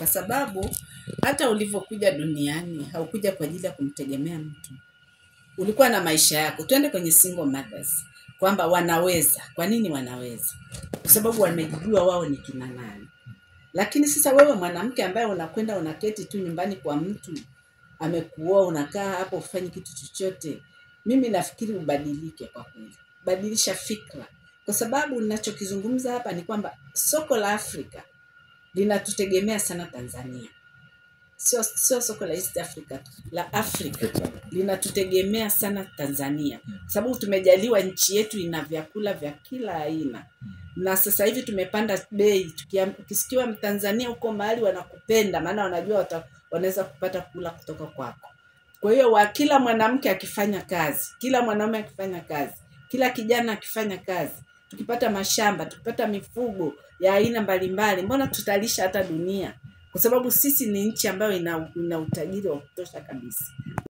kwa sababu hata ulivyokuja duniani haukuja kwa ajili ya kumtegemea mtu. Ulikuwa na maisha yako. Twende kwenye single mothers, kwamba wanaweza. Kwa nini wanaweza? Kwa sababu wamejua wao ni kina nani. Lakini sasa wewe mwanamke ambaye unakwenda unaketi tu nyumbani kwa mtu amekuoa, unakaa hapo ufanye kitu chochote, mimi nafikiri ubadilike kwa kweli. Badilisha fikra. Kwa sababu ninachokizungumza hapa ni kwamba soko la Afrika linatutegemea sana Tanzania. Sio soko la East Africa, la Afrika linatutegemea sana Tanzania. Sababu tumejaliwa nchi yetu ina vyakula vya kila aina. Na sasa hivi tumepanda bei. Ukisikiwa Mtanzania uko mahali wanakupenda, maana wanajua wanaweza kupata kula kutoka kwako. Kwa hiyo kila mwanamke akifanya kazi, kila mwanaume akifanya kazi, kila kijana akifanya kazi, tukipata mashamba, tukipata mifugo ya aina mbalimbali, mbona tutalisha hata dunia? Kwa sababu sisi ni nchi ambayo ina utajiri wa kutosha kabisa.